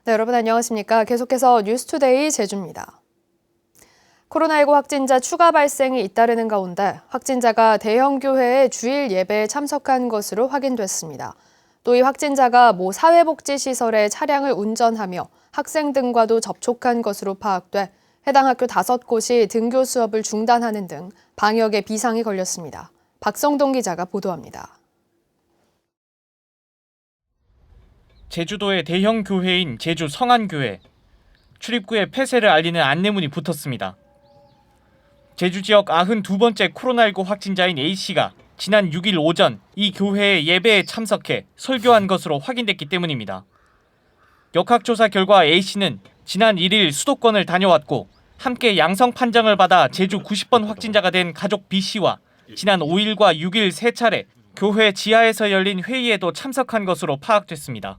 네, 여러분 안녕하십니까? 계속해서 뉴스투데이 제주입니다. 코로나19 확진자 추가 발생이 잇따르는 가운데 확진자가 대형 교회의 주일 예배에 참석한 것으로 확인됐습니다. 또 이 확진자가 모 사회복지시설의 차량을 운전하며 학생 등과도 접촉한 것으로 파악돼 해당 학교 5곳이 등교 수업을 중단하는 등 방역에 비상이 걸렸습니다. 박성동 기자가 보도합니다. 제주도의 대형 교회인 제주 성안교회. 출입구에 폐쇄를 알리는 안내문이 붙었습니다. 제주 지역 92번째 코로나19 확진자인 A씨가 지난 6일 오전 이 교회의 예배에 참석해 설교한 것으로 확인됐기 때문입니다. 역학조사 결과 A씨는 지난 1일 수도권을 다녀왔고 함께 양성 판정을 받아 제주 90번 확진자가 된 가족 B씨와 지난 5일과 6일 3차례 교회 지하에서 열린 회의에도 참석한 것으로 파악됐습니다.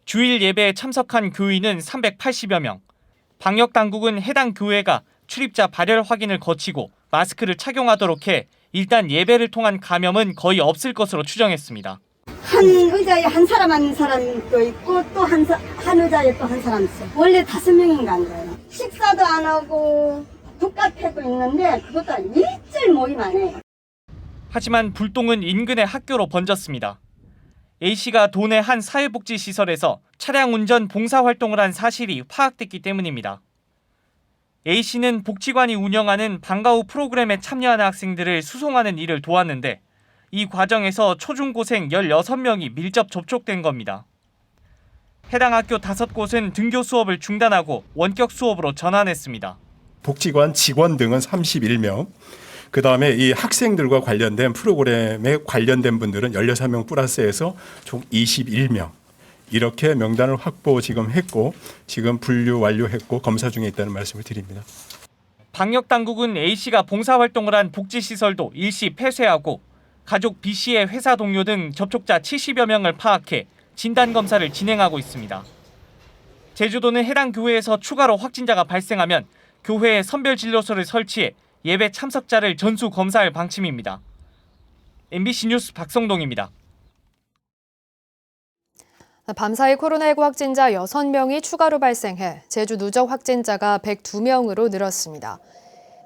주일 예배에 참석한 교인은 380여 명. 방역당국은 해당 교회가 출입자 발열 확인을 거치고 마스크를 착용하도록 해 일단 예배를 통한 감염은 거의 없을 것으로 추정했습니다. 한 의자에 한 사람 앉는 사람도 있고 또 한 의자에 또 한 사람 있어. 원래 5명인가 한 거예요. 식사도 안 하고 북카페도 있는데 그것도 일절 모임 안 해요. 하지만 불똥은 인근의 학교로 번졌습니다. A씨가 도내 한 사회복지시설에서 차량 운전 봉사활동을 한 사실이 파악됐기 때문입니다. A씨는 복지관이 운영하는 방과 후 프로그램에 참여하는 학생들을 수송하는 일을 도왔는데 이 과정에서 초중고생 16명이 밀접 접촉된 겁니다. 해당 학교 5곳은 등교 수업을 중단하고 원격 수업으로 전환했습니다. 복지관 직원 등은 31명, 그다음에 이 학생들과 관련된 프로그램에 관련된 분들은 16명 플러스해서 총 21명. 이렇게 명단을 확보 지금 했고 지금 분류 완료했고 검사 중에 있다는 말씀을 드립니다. 방역당국은 A씨가 봉사활동을 한 복지시설도 일시 폐쇄하고 가족 B씨의 회사 동료 등 접촉자 70여 명을 파악해 진단검사를 진행하고 있습니다. 제주도는 해당 교회에서 추가로 확진자가 발생하면 교회에 선별진료소를 설치해 예배 참석자를 전수 검사할 방침입니다. MBC 뉴스 박성동입니다. 밤사이 코로나19 확진자 6명이 추가로 발생해 제주 누적 확진자가 102명으로 늘었습니다.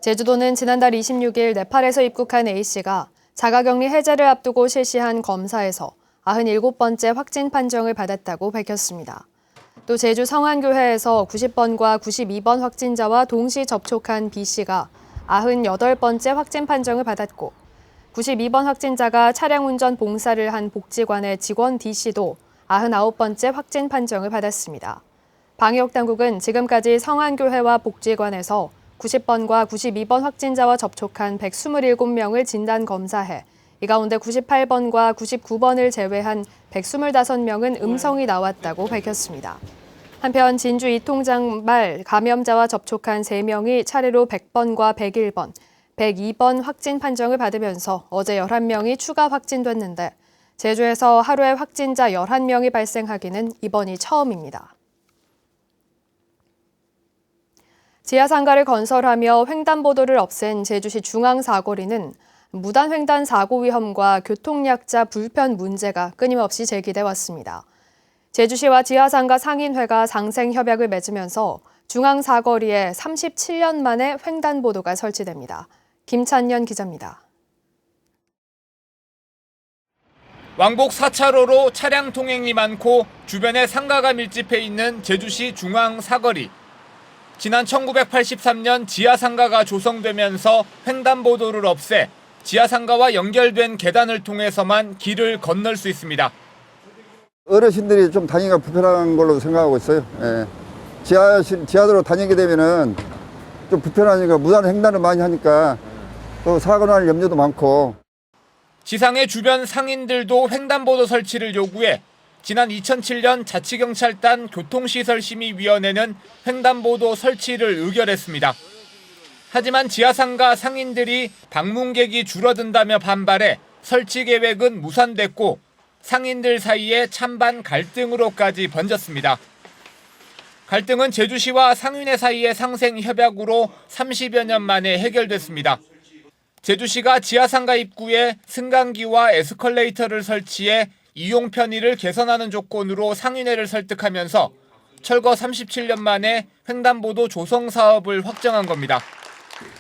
제주도는 지난달 26일 네팔에서 입국한 A씨가 자가격리 해제를 앞두고 실시한 검사에서 97번째 확진 판정을 받았다고 밝혔습니다. 또 제주 성안교회에서 90번과 92번 확진자와 동시 접촉한 B씨가 98번째 확진 판정을 받았고 92번 확진자가 차량 운전 봉사를 한 복지관의 직원 D씨도 99번째 확진 판정을 받았습니다. 방역당국은 지금까지 성안교회와 복지관에서 90번과 92번 확진자와 접촉한 127명을 진단검사해 이 가운데 98번과 99번을 제외한 125명은 음성이 나왔다고 밝혔습니다. 한편 진주 이통장 말 감염자와 접촉한 3명이 차례로 100번과 101번, 102번 확진 판정을 받으면서 어제 11명이 추가 확진됐는데 제주에서 하루에 확진자 11명이 발생하기는 이번이 처음입니다. 지하상가를 건설하며 횡단보도를 없앤 제주시 중앙사거리는 무단횡단 사고 위험과 교통약자 불편 문제가 끊임없이 제기돼 왔습니다. 제주시와 지하상가 상인회가 상생협약을 맺으면서 중앙사거리에 37년 만에 횡단보도가 설치됩니다. 김찬년 기자입니다. 왕복 4차로로 차량 통행이 많고 주변에 상가가 밀집해 있는 제주시 중앙 사거리. 지난 1983년 지하상가가 조성되면서 횡단보도를 없애 지하상가와 연결된 계단을 통해서만 길을 건널 수 있습니다. 어르신들이 좀 다니기가 불편한 걸로 생각하고 있어요. 예. 지하도로 다니게 되면은 좀 불편하니까 무단 횡단을 많이 하니까 또 사고 날 염려도 많고. 지상의 주변 상인들도 횡단보도 설치를 요구해 지난 2007년 자치경찰단 교통시설심의위원회는 횡단보도 설치를 의결했습니다. 하지만 지하상가 상인들이 방문객이 줄어든다며 반발해 설치 계획은 무산됐고 상인들 사이에 찬반 갈등으로까지 번졌습니다. 갈등은 제주시와 상인회 사이의 상생협약으로 30여 년 만에 해결됐습니다. 제주시가 지하상가 입구에 승강기와 에스컬레이터를 설치해 이용 편의를 개선하는 조건으로 상인회를 설득하면서 철거 37년 만에 횡단보도 조성 사업을 확정한 겁니다.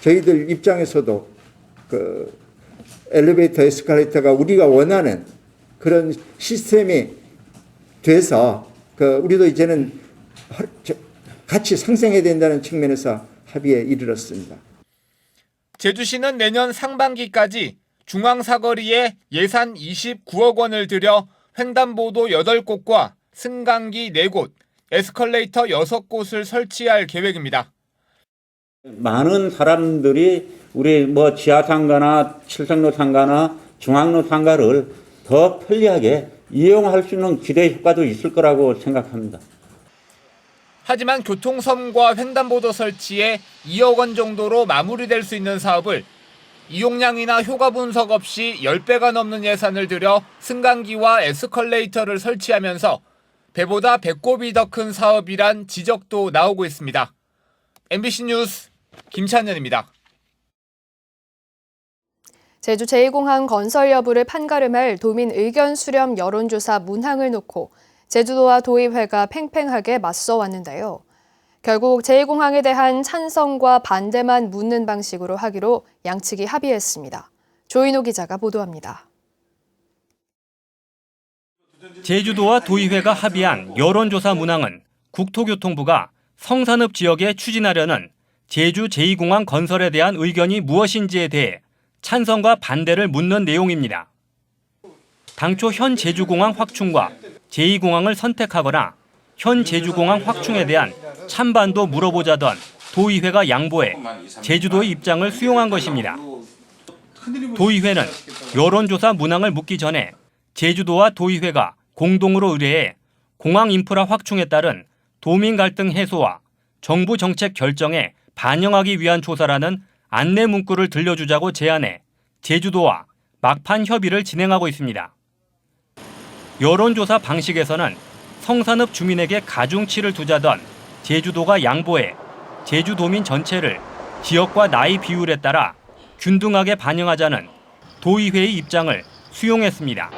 저희들 입장에서도 그 엘리베이터, 에스컬레이터가 우리가 원하는 그런 시스템이 돼서 우리도 이제는 같이 상생해야 된다는 측면에서 합의에 이르렀습니다. 제주시는 내년 상반기까지 중앙사거리에 예산 29억 원을 들여 횡단보도 8곳과 승강기 4곳, 에스컬레이터 6곳을 설치할 계획입니다. 많은 사람들이 우리 지하 상가나 칠성로 상가나 중앙로 상가를 더 편리하게 이용할 수 있는 기대 효과도 있을 거라고 생각합니다. 하지만 교통섬과 횡단보도 설치에 2억 원 정도로 마무리될 수 있는 사업을 이용량이나 효과 분석 없이 10배가 넘는 예산을 들여 승강기와 에스컬레이터를 설치하면서 배보다 배꼽이 더 큰 사업이란 지적도 나오고 있습니다. MBC 뉴스 김찬현입니다. 제주 제2공항 건설 여부를 판가름할 도민 의견 수렴 여론조사 문항을 놓고 제주도와 도의회가 팽팽하게 맞서왔는데요. 결국 제2공항에 대한 찬성과 반대만 묻는 방식으로 하기로 양측이 합의했습니다. 조인호 기자가 보도합니다. 제주도와 도의회가 합의한 여론조사 문항은 국토교통부가 성산읍 지역에 추진하려는 제주 제2공항 건설에 대한 의견이 무엇인지에 대해 찬성과 반대를 묻는 내용입니다. 당초 현 제주공항 확충과 제2공항을 선택하거나 현 제주공항 확충에 대한 찬반도 물어보자던 도의회가 양보해 제주도의 입장을 수용한 것입니다. 도의회는 여론조사 문항을 묻기 전에 제주도와 도의회가 공동으로 의뢰해 공항 인프라 확충에 따른 도민 갈등 해소와 정부 정책 결정에 반영하기 위한 조사라는 안내 문구를 들려주자고 제안해 제주도와 막판 협의를 진행하고 있습니다. 여론조사 방식에서는 성산읍 주민에게 가중치를 두자던 제주도가 양보해 제주도민 전체를 지역과 나이 비율에 따라 균등하게 반영하자는 도의회의 입장을 수용했습니다.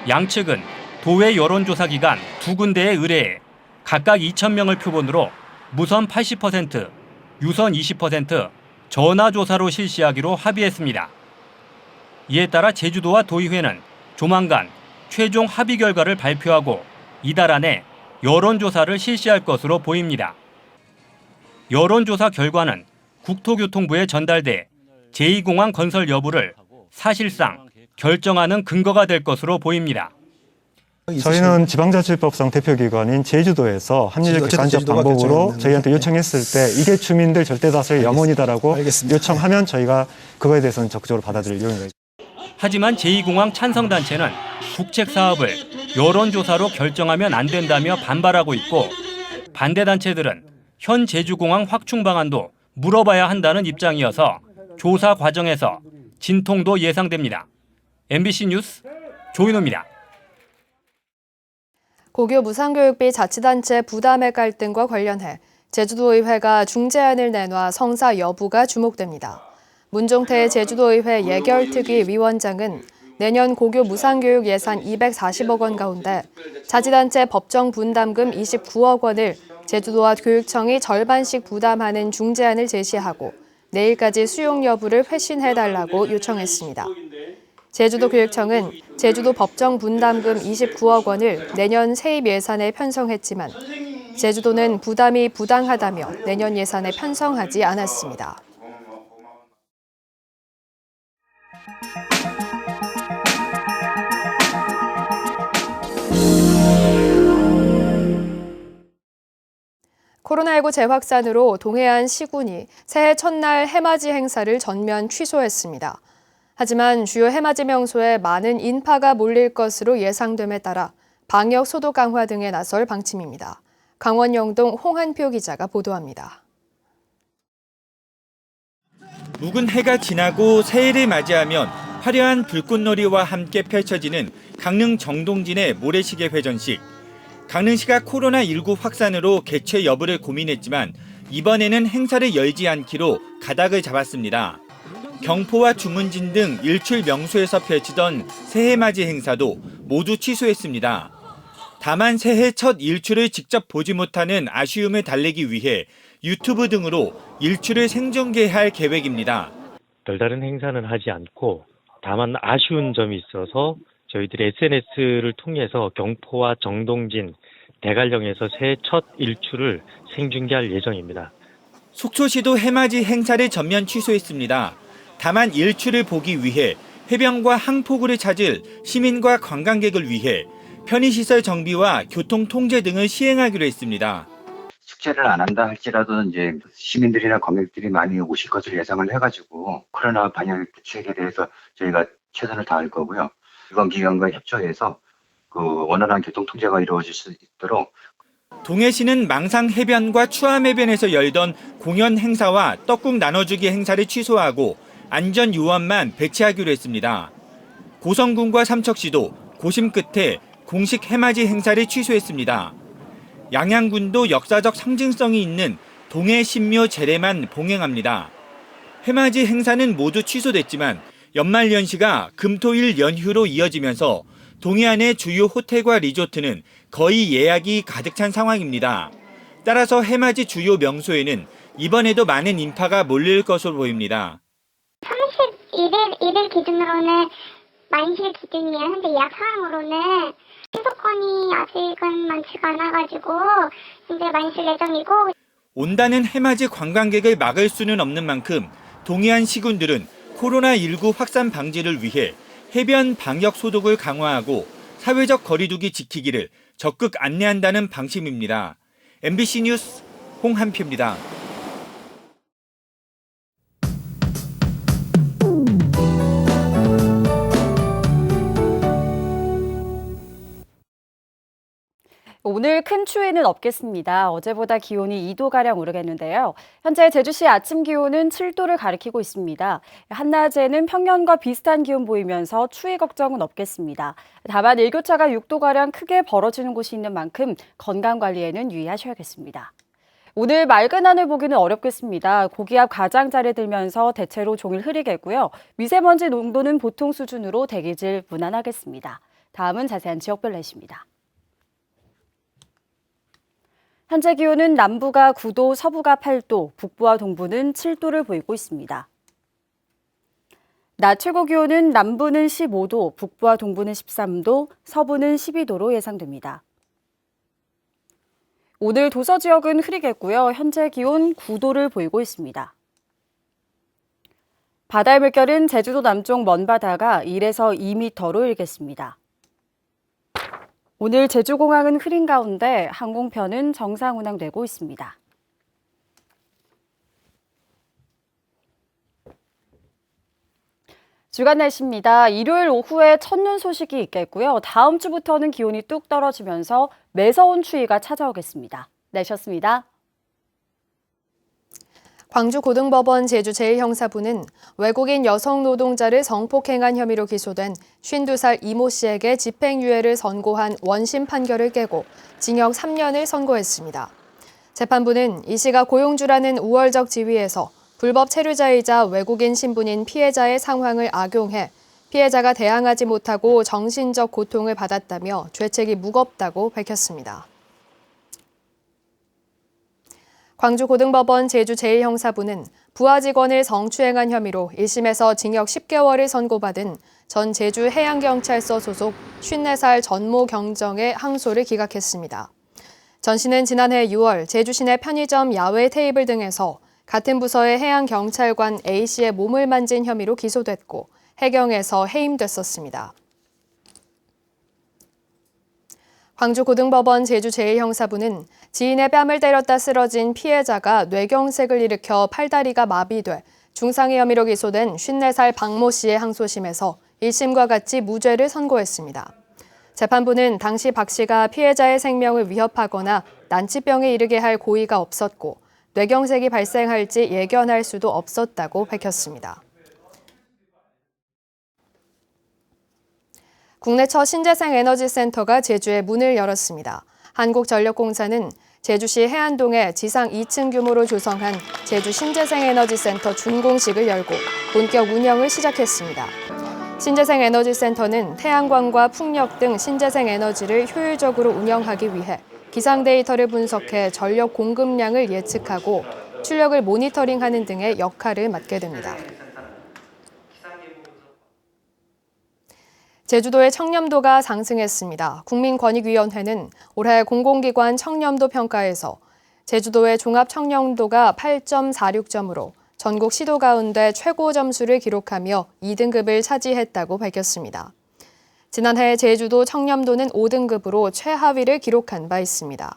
양측은 도회 여론조사 기관 2군데에 의뢰해 각각 2,000명을 표본으로 무선 80%, 유선 20%, 전화조사로 실시하기로 합의했습니다. 이에 따라 제주도와 도의회는 조만간 최종 합의 결과를 발표하고 이달 안에 여론조사를 실시할 것으로 보입니다. 여론조사 결과는 국토교통부에 전달돼 제2공항 건설 여부를 사실상 결정하는 근거가 될 것으로 보입니다. 저희는 지방자치법상 대표기관인 제주도에서 합리적 객관적 방법으로 저희한테 요청했을 때 이게 주민들 절대다수의 염원이다라고 요청하면 저희가 그거에 대해서는 적극적으로 받아들일 용의가 있습니다. 하지만 제2공항 찬성단체는 국책 사업을 여론조사로 결정하면 안 된다며 반발하고 있고 반대단체들은 현 제주공항 확충 방안도 물어봐야 한다는 입장이어서 조사 과정에서 진통도 예상됩니다. MBC 뉴스 조인호입니다. 고교 무상교육비 자치단체 부담의 갈등과 관련해 제주도의회가 중재안을 내놔 성사 여부가 주목됩니다. 문종태 제주도의회 예결특위 위원장은 내년 고교 무상교육 예산 240억 원 가운데 자치단체 법정 분담금 29억 원을 제주도와 교육청이 절반씩 부담하는 중재안을 제시하고 내일까지 수용 여부를 회신해달라고 요청했습니다. 제주도 교육청은 제주도 법정 분담금 29억 원을 내년 세입 예산에 편성했지만 제주도는 부담이 부당하다며 내년 예산에 편성하지 않았습니다. 코로나19 재확산으로 동해안 시군이 새해 첫날 해맞이 행사를 전면 취소했습니다. 하지만 주요 해맞이 명소에 많은 인파가 몰릴 것으로 예상됨에 따라 방역 소독 강화 등에 나설 방침입니다. 강원 영동 홍한표 기자가 보도합니다. 묵은 해가 지나고 새해를 맞이하면 화려한 불꽃놀이와 함께 펼쳐지는 강릉 정동진의 모래시계 회전식. 강릉시가 코로나19 확산으로 개최 여부를 고민했지만 이번에는 행사를 열지 않기로 가닥을 잡았습니다. 경포와 주문진 등 일출 명소에서 펼치던 새해맞이 행사도 모두 취소했습니다. 다만 새해 첫 일출을 직접 보지 못하는 아쉬움을 달래기 위해 유튜브 등으로 일출을 생중계할 계획입니다. 별다른 행사는 하지 않고 다만 아쉬운 점이 있어서 저희들이 SNS를 통해서 경포와 정동진, 대관령에서 새해 첫 일출을 생중계할 예정입니다. 속초시도 해맞이 행사를 전면 취소했습니다. 다만 일출을 보기 위해 해변과 항포구를 찾을 시민과 관광객을 위해 편의시설 정비와 교통 통제 등을 시행하기로 했습니다. 축제를 안 한다 할지라도 이제 시민들이나 관객들이 많이 오실 것을 예상을 해가지고 코로나 방역 대책에 대해서 저희가 최선을 다할 거고요. 이번 기관과 협조해서 원활한 교통 통제가 이루어질 수 있도록. 동해시는 망상 해변과 추암 해변에서 열던 공연 행사와 떡국 나눠주기 행사를 취소하고 안전 요원만 배치하기로 했습니다. 고성군과 삼척시도 고심 끝에 공식 해맞이 행사를 취소했습니다. 양양군도 역사적 상징성이 있는 동해 신묘 제례만 봉행합니다. 해맞이 행사는 모두 취소됐지만 연말연시가 금토일 연휴로 이어지면서 동해안의 주요 호텔과 리조트는 거의 예약이 가득 찬 상황입니다. 따라서 해맞이 주요 명소에는 이번에도 많은 인파가 몰릴 것으로 보입니다. 31일 기준으로는 만실 기준이에요. 현재 예약 상황으로는 신속건이 아직은 많지가 않아가지고 이제 만실 예정이고. 온다는 해맞이 관광객을 막을 수는 없는 만큼 동해안 시군들은 코로나19 확산 방지를 위해 해변 방역 소독을 강화하고 사회적 거리두기 지키기를 적극 안내한다는 방침입니다. MBC 뉴스 홍한표입니다. 오늘 큰 추위는 없겠습니다. 어제보다 기온이 2도가량 오르겠는데요. 현재 제주시 아침 기온은 7도를 가리키고 있습니다. 한낮에는 평년과 비슷한 기온 보이면서 추위 걱정은 없겠습니다. 다만 일교차가 6도가량 크게 벌어지는 곳이 있는 만큼 건강관리에는 유의하셔야겠습니다. 오늘 맑은 하늘 보기는 어렵겠습니다. 고기압 가장자리 들면서 대체로 종일 흐리겠고요. 미세먼지 농도는 보통 수준으로 대기질 무난하겠습니다. 다음은 자세한 지역별 날씨입니다. 현재 기온은 남부가 9도, 서부가 8도, 북부와 동부는 7도를 보이고 있습니다. 낮 최고 기온은 남부는 15도, 북부와 동부는 13도, 서부는 12도로 예상됩니다. 오늘 도서 지역은 흐리겠고요. 현재 기온 9도를 보이고 있습니다. 바다의 물결은 제주도 남쪽 먼바다가 1에서 2m로 일겠습니다. 오늘 제주공항은 흐린 가운데 항공편은 정상 운항되고 있습니다. 주간 날씨입니다. 일요일 오후에 첫눈 소식이 있겠고요. 다음 주부터는 기온이 뚝 떨어지면서 매서운 추위가 찾아오겠습니다. 날씨였습니다. 광주고등법원 제주 제1형사부는 외국인 여성 노동자를 성폭행한 혐의로 기소된 52살 이모 씨에게 집행유예를 선고한 원심 판결을 깨고 징역 3년을 선고했습니다. 재판부는 이 씨가 고용주라는 우월적 지위에서 불법 체류자이자 외국인 신분인 피해자의 상황을 악용해 피해자가 대항하지 못하고 정신적 고통을 받았다며 죄책이 무겁다고 밝혔습니다. 광주고등법원 제주 제1형사부는 부하 직원을 성추행한 혐의로 1심에서 징역 10개월을 선고받은 전 제주해양경찰서 소속 54살 전모 경정의 항소를 기각했습니다. 전 씨는 지난해 6월 제주 시내 편의점 야외 테이블 등에서 같은 부서의 해양경찰관 A씨의 몸을 만진 혐의로 기소됐고 해경에서 해임됐었습니다. 광주고등법원 제주 제1형사부는 지인의 뺨을 때렸다 쓰러진 피해자가 뇌경색을 일으켜 팔다리가 마비돼 중상해 혐의로 기소된 54살 박모 씨의 항소심에서 1심과 같이 무죄를 선고했습니다. 재판부는 당시 박 씨가 피해자의 생명을 위협하거나 난치병에 이르게 할 고의가 없었고 뇌경색이 발생할지 예견할 수도 없었다고 밝혔습니다. 국내 첫 신재생 에너지 센터가 제주에 문을 열었습니다. 한국전력공사는 제주시 해안동에 지상 2층 규모로 조성한 제주 신재생에너지센터 준공식을 열고 본격 운영을 시작했습니다. 신재생에너지센터는 태양광과 풍력 등 신재생에너지를 효율적으로 운영하기 위해 기상 데이터를 분석해 전력 공급량을 예측하고 출력을 모니터링하는 등의 역할을 맡게 됩니다. 제주도의 청렴도가 상승했습니다. 국민권익위원회는 올해 공공기관 청렴도 평가에서 제주도의 종합 청렴도가 8.46점으로 전국 시도 가운데 최고 점수를 기록하며 2등급을 차지했다고 밝혔습니다. 지난해 제주도 청렴도는 5등급으로 최하위를 기록한 바 있습니다.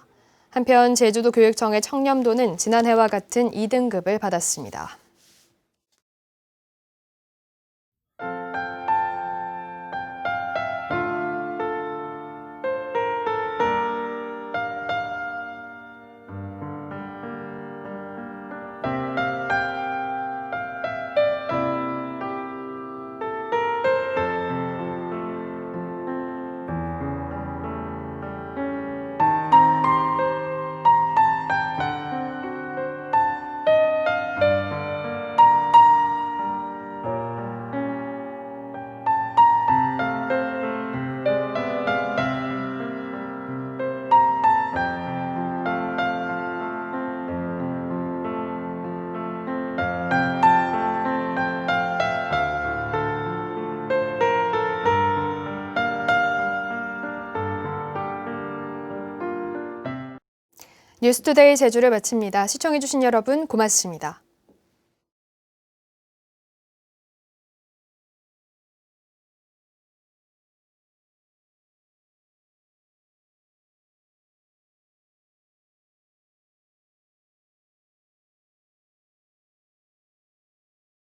한편 제주도 교육청의 청렴도는 지난해와 같은 2등급을 받았습니다. 뉴스투데이 제주를 마칩니다. 시청해주신 여러분 고맙습니다.